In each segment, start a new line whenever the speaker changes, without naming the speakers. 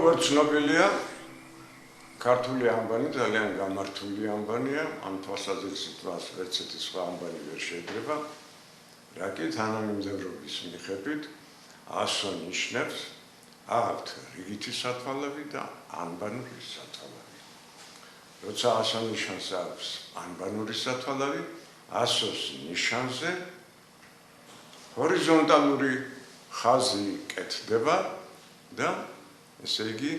როგორც ცნობილია, ქართული ამბანი ძალიან გამართული ამბანია, ამ თვალსაზრისით ვერცერთი სხვა ამბანი ვერ შეიძლება, რაკი თანამიმდევრობის მიხედვით ასო ნიშნებს აქვთ რიგითი სათვალები და ანბანური სათვალები. როცა ასო ნიშანს აქვს ანბანური სათვალები, ასოს ნიშანზე ჰორიზონტალური ხაზი კეთდება და ესე იგი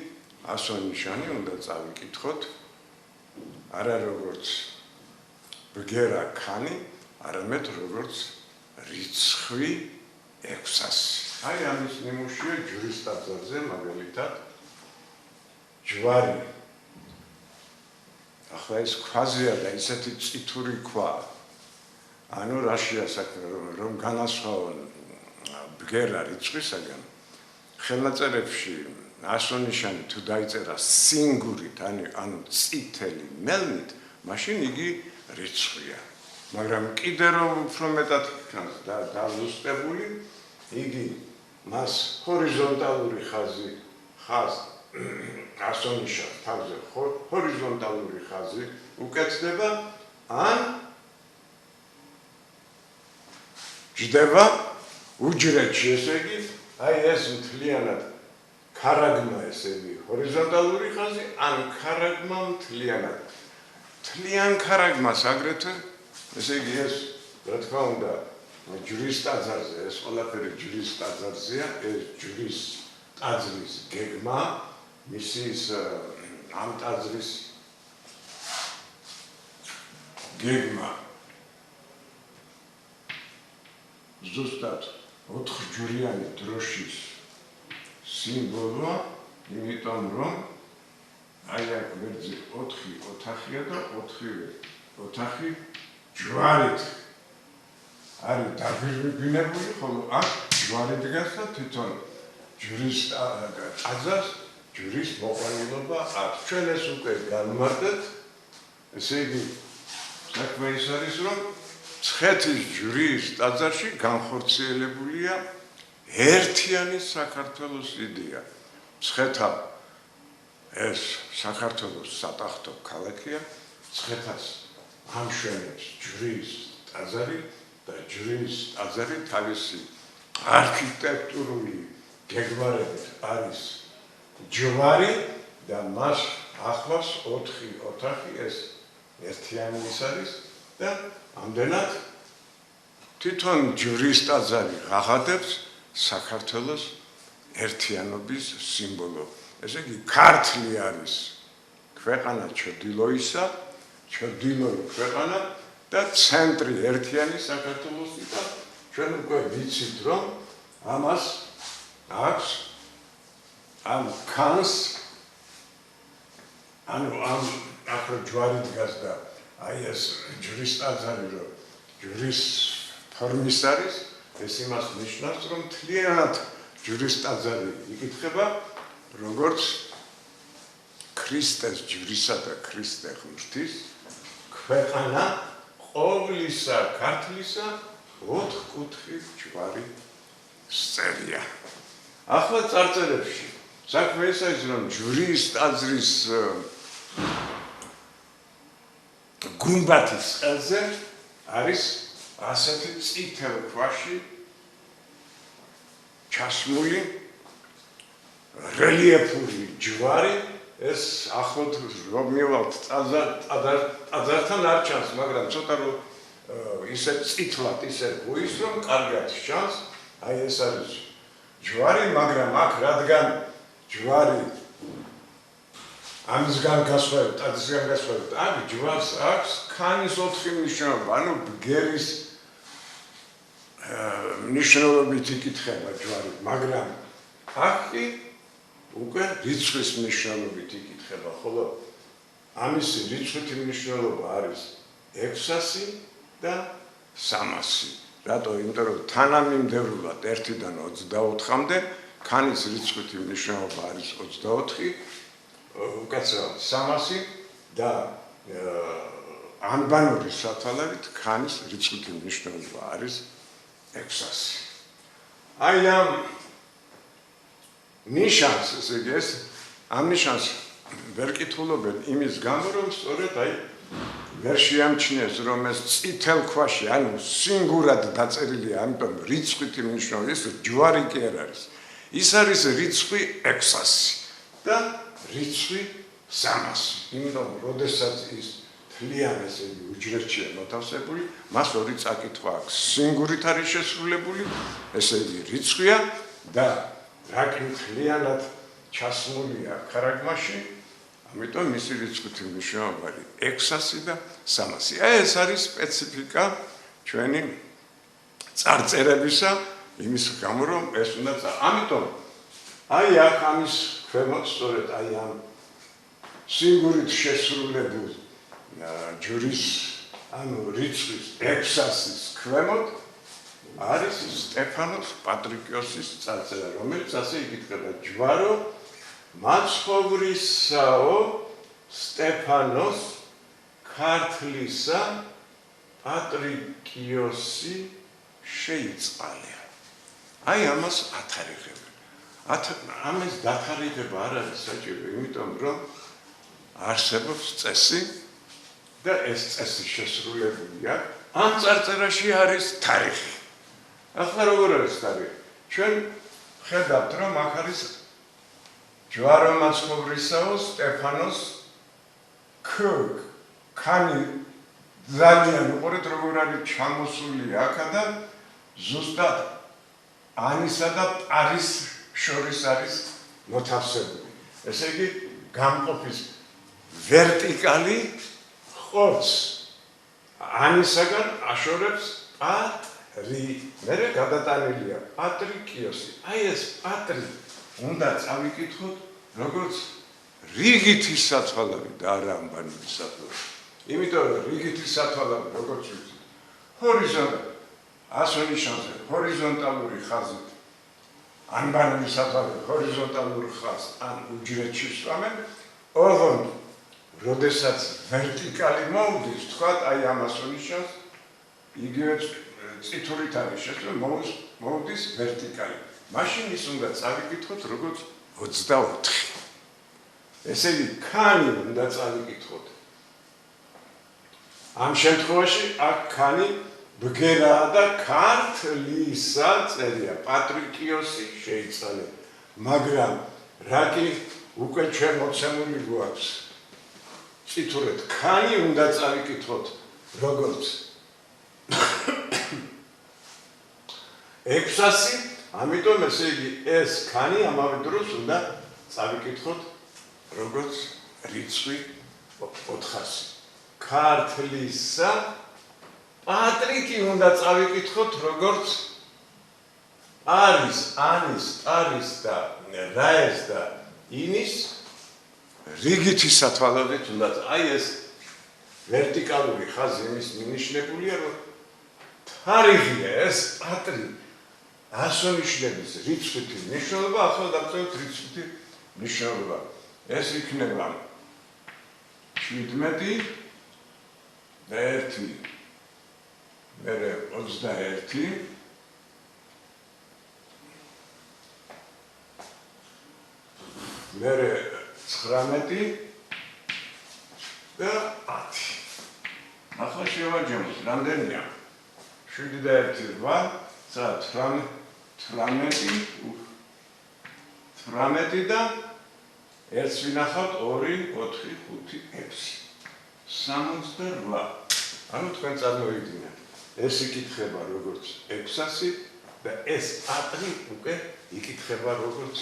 ასო ნიშანი უნდა წავიკითხოთ არა როგორც ბგერა ქანი, არამედ როგორც რიცხვი 600. აი ამის ნიმუშია ჯვრის ტაძარზე, მაგალითად ჯვარი. ახლა ეს ქვაზეა და ისეთი წითური ქვაა. ანუ რაშია საქმე, რომ განასხვაონ ბგერა რიცხვისაგან, ხელნაწერებში ასო ნიშანი თუ დაიწერა სინგურით, ანუ წითელი მელნით, მაშინ იგი რიცხვია. მაგრამ კიდე რომ უფრო მეტად იქნას დაზუსტებული, იგი მას ჰორიზონტალური ხაზი ასო ნიშანს თავზე ჰორიზონტალური ხაზი უკეთდება, ან ჯდება უჯრედში, ესე იგი, აი ეს მთლიანად ქარაგმა, ესე იგი, ჰორიზონტალური ხაზი, ან ქარაგმა მთლიანად. მთლიან ქარაგმას აგრეთვე, ესე იგი, ეს, რა თქმა უნდა, ჯვრის ტაძარზე, ეს ყველაფერი ჯვრის ტაძარზეა, ეს ჯვრის ტაძრის გეგმა, მისის ამ ტაძრის გეგმა ზუსტად 4-ჯვრიანი დროშის სიმბოლოა, იმიტომ რომ აი აქ ვერძე 4 ოთახია და 4-ვე ოთახი ჯვარით არის დაგვირგვინებული, ხოლო აქ ჯვარი დგას და თვითონ ჯვრის ტაძარს ჯვრის მოყვანილობა აქვს. ჩვენ ეს უკვე განმარტეთ, ესე იგი, საქმე ის არის, რომ მცხეთის ჯვრის ტაძარში განხორციელებულია ერთიანი საქართველოს იდეა. მცხეთა ეს საქართველოს სატახტო ქალაქია, მცხეთას ამშვენებს ჯვრის ტაძარი და ჯვრის ტაძარი თავისი არქიტექტურული გეგმარებით არის ჯვარი და მას ახლავს 4 ოთახი, ეს ერთიანი ის არის და ამდენად თვითონ ჯვრის ტაძარი ღაღადებს საქართველოს ერთიანობის სიმბოლო. ესე იგი, ქართლი არის ქვეყანა ჩრდილოისა, ჩრდილოი ქვეყანა და ცენტრი ერთიანი საქართველოსი და ჩვენ უკვე ვიცით, რომ ამას აქვს ამ ქანს, ანუ ამ ახლა ჯვარი დგას და აი ეს ჯვრის ტაძარი, რომ ჯვრის ფორმის არის, ეს იმას ნიშნავს, რომ მთლიანად ჯვრის ტაძარი იკითხება, როგორც ქრისტეს ჯვრისა და ქრისტე ღმრთის ქვეყანა, ყოვლისა ქართლისა 4 კუთხით ჯვარი სწერია. ახლა წარწერებში საქმე ის არის, რომ ჯვრის ტაძრის გუმბათის ყელზე არის ასეთი წითელ ქვაში ჩასმული რელიეფური ჯვარი. ეს ახლოთ რომ მივალთ ტაძართან არ ჩანს, მაგრამ ცოტა რომ ისე წითლად ისე გუის, რომ კარგად ჩანს. აი ეს არის ჯვარი, მაგრამ აქ რადგან ჯვარი ამისგან გასხვავებით, ტაძრისგან გასხვავებით, აქ ჯვარს აქვს ქანის 4 მნიშვნელობა, ანუ ბგერის მნიშვნელობით იკითხება ჯვარი, მაგრამ აქ კი უკვე რიცხვის მნიშვნელობით იკითხება, ხოლო ამისი რიცხვითი მნიშვნელობა არის 600 და 300. რატო? იმიტომ რომ თანამიმდევრულად 1-დან 24-მდე ქანის რიცხვითი მნიშვნელობა არის 24, უკაცრავად 300 და ანბანური სათვალებით ქანის რიცხვითი მნიშვნელობა არის 600. აი ამ ნიშანს, ესე იგი, ეს ამ ნიშანს ვერ კითხულობენ იმის გამო, რომ სწორედ აი ვერ შეამჩნიეს, რომ ეს წითელ ქვაში, ანუ სინგურად დაწერილია, ამიტომ რიცხვით იმნიშნავს, ეს ჯვარი კი არ არის. ის არის რიცხვი 600 და რიცხვი 300. იმიტომ, როდესაც ის თლიან ესე უჯრედშია მოთავსებული, მას ორი წაკითხვა აქვს. სინგურით არის შესრულებული, ესე იგი რიცხვია და რა კი თლიანად ჩასმულია ქარაგმაში, ამიტომ მისი რიცხვით მნიშვნელობა არის 600 და 300. აი ეს არის სპეციფიკა ჩვენი წარწერებისა, იმის გამო რომ ეს უნდა ამიტომ აი აქ ამის ქვემოთ სწორედ აი ამ სინგურით შესრულებულ ჯვრის ანუ რიცხვის 600-ის ქვემოთ არის სტეფანოს პატრიკიოსის წარწერა, რომელიც ასე იკითხება: ჯვარო მაცხოვრისაო სტეფანოს ქართლისა პატრიკიოსი შეიწყალია. აი ამას ათარიღებენ. ამას დათარიღება არ არის საჭირო, იმიტომ რომ არსებობს წესი და ეს წესი შესრულებულია ამ წარწერაში არის თარიღი. ახლა როგორ არის თარიღი? ჩვენ ხედავთ რომ აქ არის ჯვარო მაცხოვრისაო სტეფანოს ქანი ძალიან უყურეთ როგორ არის ჩამოსული აქედან ზუსტად ანისა და პარის შორის არის მოთავსებული. ესე იგი გამყოფის ვერტიკალი ხორცს ანისაგან აშორებს პატრი. მერე გადატანილია პატრიკიოსი. აი ეს პატრი უნდა წავიკითხოთ როგორც რიგითი სათვალავი და არა ამბანური სათვალავი. იმიტომ რომ რიგითი სათვალავი როგორც ვიცით, ჰორიზონტალურად ასონიშანზე ჰორიზონტალური ხაზით ანბანური სათვალავი ჰორიზონტალურ ხაზს ან უჯრედში ვსვამენ, ოღონდ როდესაც ვერტიკალი მოვდის, თქვათ აი ამ ასონიშანს იგივე წითურით არის შესრულებული, მოვდის ვერტიკალი. მაშინ ის უნდა წავიკითხოთ როგორც 24. ესე იგი ქანი უნდა წავიკითხოთ. ამ შემთხვევაში აქ ქანი ბგერაა და ქართლისა წერია პატრიკიოსი შეიწყალება. მაგრამ რა კი უკვე ჩვენ მოცემული გვაქვს. წითურად ქანი უნდა წავიკითხოთ როგორც 600, ამიტომ ესე იგი ეს ქანი ამავე დროს უნდა წავიკითხოთ როგორც რიცხვი 400. ქართლისა პატრიკი უნდა წავიკითხოთ როგორც არის ანის, ტარის და რაეს და ინის რიგითი სათვალავით უნდა. აი ეს ვერტიკალური ხაზი იმის მინიშნებულია, რომ თარიღია ეს პატრი ასონიშნების რიცხვითი მნიშვნელობა, ახლა დავწეროთ რიცხვითი მნიშვნელობა. ეს იქნება 17 და 1, მერე 21, მერე 19 და 10. ახლა შევაჯამოთ, რამდენია? 7 და 1, 8, 18 და ერთს ვინახავთ 2, 4, 5, 6. 68. ანუ თქვენ წარმოვიდგინეთ. ეს იკითხება როგორც 600 და ეს პატრი უკვე იკითხება როგორც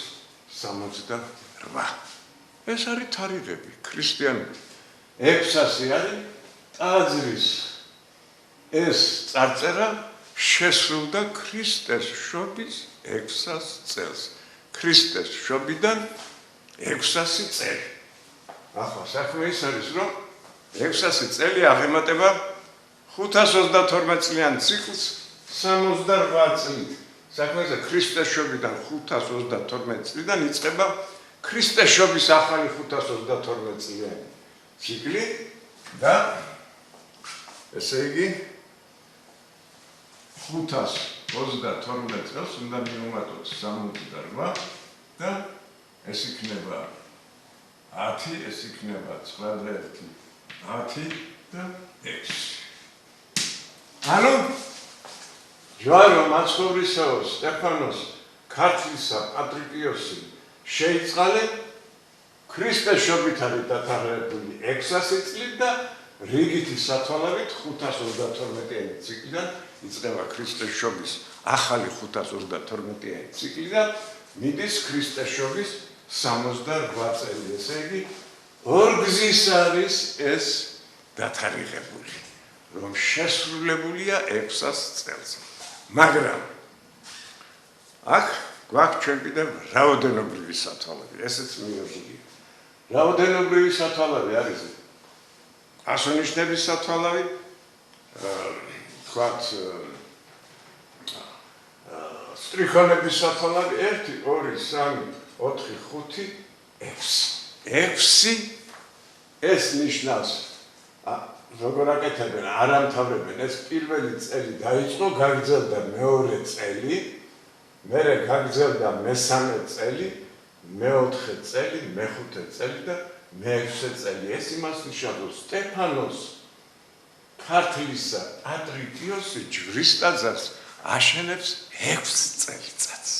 68. ეს არის თარიღები ქრისტიანული. 600 არის ტაძრის ეს წარწერა შესრულდა ქრისტეს შობის 600 წელს. ქრისტეს შობიდან 600 წელი. ახლა საქმე ის არის, რომ 600 წელი აღემატება 522 წლიან ციკლს 68 წლით. საქმე ის ქრისტეს შობიდან 522 წლიდან იწყება ქრისტეს შობის ახალი 522 წლიანი ციკლი და ესე იგი 522 წელს უნდა მივუმატოთ 68 და ეს იქნება 10 ეს იქნება 9 და 1 10 და 6. ანუ ჯვარო მაცხოვრისაო სტეფანოს ქართლისა პატრიკიოსი შეიწყალე ქრისტეს შობით არის დათარიღებული 600 წლით და რიგითი სათვალავით 552-იანი ციკლიდან იწყება ქრისტეს შობის ახალი 552-იანი ციკლი და მიდის ქრისტეს შობის 68 წელი, ესე იგი ორგზის არის ეს დათარიღებული, რომ შესრულებულია 600 წელს. მაგრამ აქ გვაქვს ჩვენ კიდევ რაოდენობრივი სათვალავი, ესეც მიიღებულია. რაოდენობრივი სათვალავი არის ასონიშნების სათვალავი, თქვათ სტრიქონების სათვალავი 1 2 3 4 5 6 ეს ნიშნავს როგორ აკეთებენ არ ამთავრებენ ეს პირველი წელი დაიწყო გაგრძელდა მეორე წელი მერე გაგრძელდა მესამე წელი მეოთხე წელი მეხუთე წელი და მეექვსე წელი ეს იმას ნიშნავს სტეფანოს ქართლისა პატრიკიოსი ჯვრის ტაძარს აშენებს 6 წელიწადს.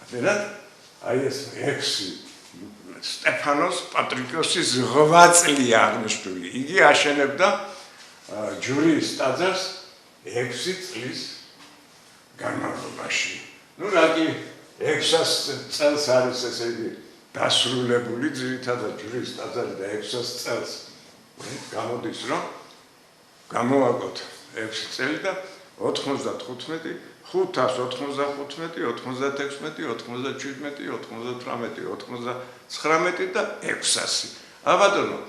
აბერად აი ეს 6 სტეფანოს პატრიკიოსის 8 წლია აღნიშნული. იგი აშენებდა ჯვრის ტაძარს 6 წლის განმავლობაში. ნუ რაგი 600 წელს არის ესე იგი დასრულებული ძირითადად ჯვრის ტაძარი და 600 წელს გამოდის რომ გამოვაგოთ 6 წელი და 95 595 96 97 98 99 და 600. აბადონო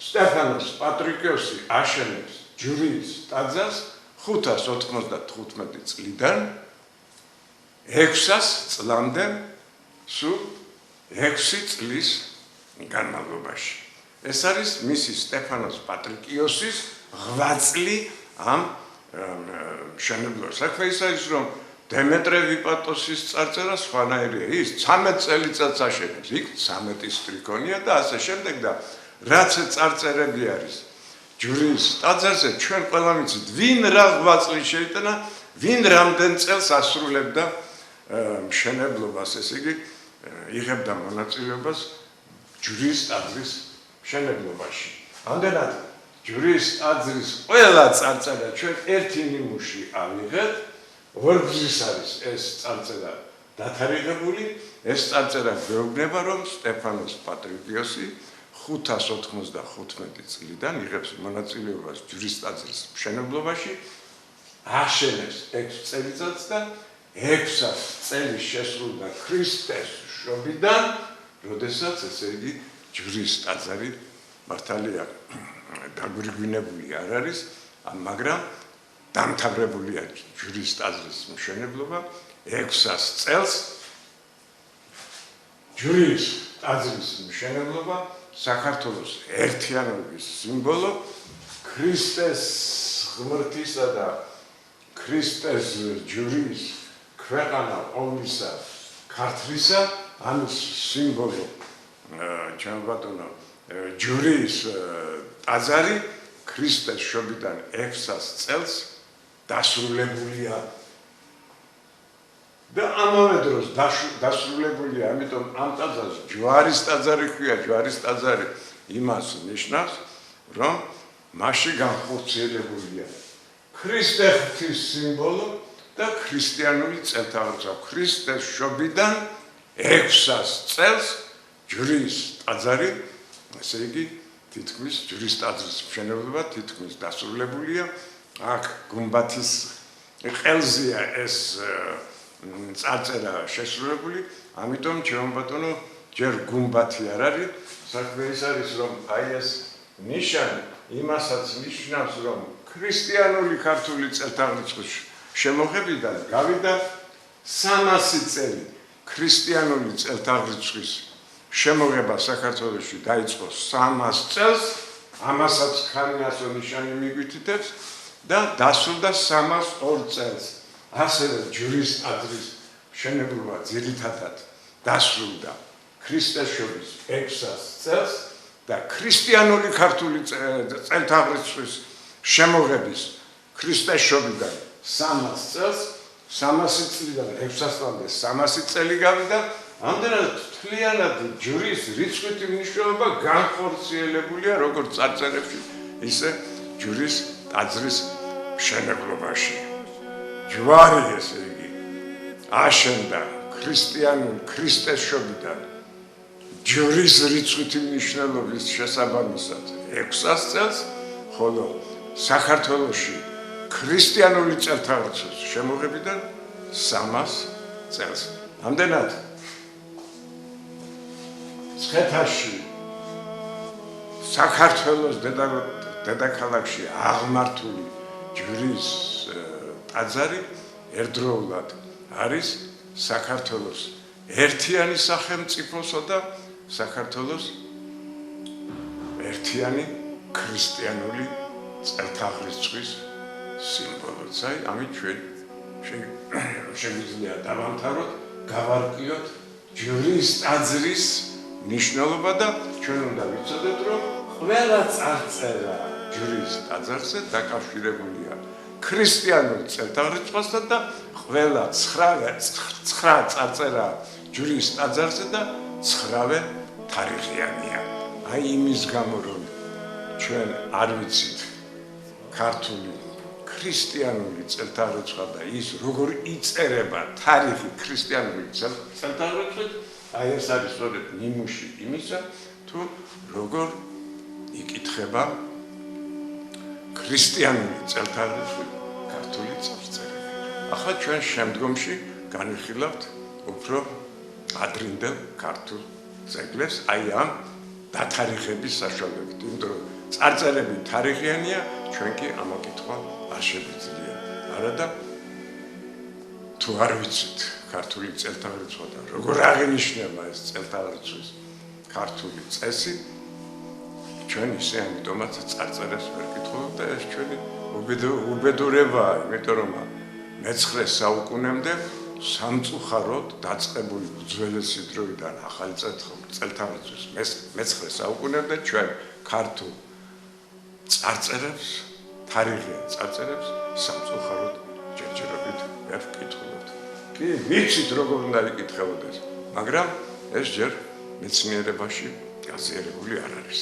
სტეფანოს პატრიკიოსი აშენებს ჯვრის ტაძარს 595 წლიდან 600 წლამდე სულ 6 წლის განმავლობაში. ეს არის მისი სტეფანოს პატრიკიოსის 8 წლი ამ მშენებლობას. საქმე ის არის, რომ დემეტრე ვიპატოსის წარწერა სხვანაირია. ის 13 წელიწადს აშენებს, იქ 13 სტრიქონია და ასე შემდეგ და რაც წარწერები არის ჯვრის ტაძარზე, ჩვენ ყველა ვიცით, ვინ რა 8 წლის შეიტანა, ვინ რამდენ წელს ასრულებდა მშენებლობას, ესე იგი იღებდა მონაწილეობას ჯვრის ტაძრის მშენებლობაში. ამდენად ჯვრის ტაძრის ყველა წარწერა ჩვენ ერთი ნიმუში ავიღეთ, ორგზის არის ეს წარწერა დათარიღებული, ეს წარწერა გვეუბნება, რომ სტეფანოს პატრიკიოსი 595 წლიდან იღებს მონაწილეობას ჯვრის ტაძრის მშენებლობაში, აშენებს 6 წელიწადს და 600 წელი შესრულდა ქრისტეს შობიდან, როდესაც ესე იგი ჯვრის ტაძარი მართალია დაგვირგვინებული არ არის, მაგრამ დამთავრებულია ჯვრის ტაძრის მშენებლობა 600 წელს ჯვრის ტაძრის მშენებლობა საქართველოს ერთიანობის სიმბოლო ქრისტეს ღმრთისა და ქრისტეს ჯვრის ქვეყანა ყოვლისა ქართლისა ამის სიმბოლო ჩვენ ბატონო ჯვრის ტაძარი ქრისტეს შობიდან 600 წელს დასრულებულია და ამავე დროს დასრულებულია, ამიტომ ამ ტაძარს ჯვარის ტაძარი ქვია. ჯვარის ტაძარი იმას ნიშნავს, რომ მასში განხორციელებულია ქრისტე ღვთის სიმბოლო და ქრისტიანული წელთაღრიცხვა. ქრისტეს შობიდან 600 წელს ჯვრის ტაძარი, ესე იგი თითქმის ჯვრის ტაძრის მშენებლობა თითქმის დასრულებულია. აქ გუმბათის ყელზეა ეს წარწერა შესრულებული, ამიტომ ჩვენ ბატონო ჯერ გუმბათი არ არის, საქმე ის არის, რომ აი ეს ნიშანი იმასაც ნიშნავს, რომ ქრისტიანული ქართული წელთაღრიცხვის შემოღებიდან გავიდა 300 წელი. ქრისტიანული წელთაღრიცხვის შემოღება საქართველოში დაიწყო 300 წელს, ამასაც ხანიასო ნიშანი მიგვითითებს და დასრულდა 302 წელს. ასევე ჯვრის ტაძრის მშენებლობა ძირითადად დასრულდა ქრისტეშობის 600 წელს და ქრისტიანული ქართული წელთაღრიცხვის შემოღების ქრისტეშობიდან 300 წელს 300 წლიდან 600 წლამდე 300 წელი გავიდა. ამდენად თლიანად ჯვრის რიცხვით მნიშვნელობა განხორციელებულია როგორც წარწერებში, ისე ჯვრის ტაძრის მშენებლობაში. ჯვარი ესე იგი აშენდა ქრისტიანულ ქრისტეშობიდან ჯვრის რიცხვით მნიშვნელობის შესაბამისად 600 წელს, ხოლო საქართველოში ქრისტიანული წელთაღრიცხვის შემოღებიდან 300 წელს. ამდენად მცხეთაში საქართველოს დედაქალაქში აღმართული ჯვრის ტაძარი ერთდროულად არის საქართველოს ერთიანი სახელმწიფოსა და საქართველოს ერთიანი ქრისტიანული წელთაღრიცხვის სიმბოლოც. აი, ამით ჩვენ შეგვიძლია დავამთავროთ, გავარკვიოთ ჯვრის ტაძრის ნიშნულობა და ჩვენ უნდა ვიცოდეთ, რომ ყველა წარწერა ჯვრის ტაძარზე დაკავშირებულია ქრისტიანულ წელთაღრიცხვასთან და ყველა 9 წარწერა ჯვრის ტაძარზე და 9-ვე თარიღიანია. აი იმის გამო რომ ჩვენ არ ვიცით ქართული ქრისტიანული წელთაღრიცხვა და ის როგორ იწერება თარიღი ქრისტიანული წელთაღრიცხვით, აი ეს არის სწორედ ნიმუში იმისა, თუ როგორ იკითხება ქრისტიანული წელთაღრიცხვით ქართული წარწერები. ახლა ჩვენ შემდგომში განვიხილავთ უფრო ადრინდელ ქართულ ძეგლებს, აი ამ დათარიღების საშუალებით, იმიტომ რომ წარწერები თარიღიანია, ჩვენ კი ამოკითხვა არ შეგვიძლია. არადა თუ არ ვიცით ქართული წელთაღრიცხვა და როგორ აღინიშნება ეს წელთაღრიცხვის ქართული წესი, ჩვენ ისე ამიტომაც წარწერებს ვერ ვკითხულობთ და ეს ჩვენი უბედურებაა, იმიტომ რომ მე-9 საუკუნემდე სამწუხაროდ დაწყებული უძველესი დროიდან ახალი წელთაღრიცხვის მე-9 საუკუნემდე ჩვენ ქართულ წარწერებს, თარიღიან წარწერებს სამწუხაროდ ჯერჯერობით ვერ ვკითხულობთ. კი, ვიცით როგორ უნდა იკითხებოდეს, მაგრამ ეს ჯერ მეცნიერებაში გაზიარებული არ არის.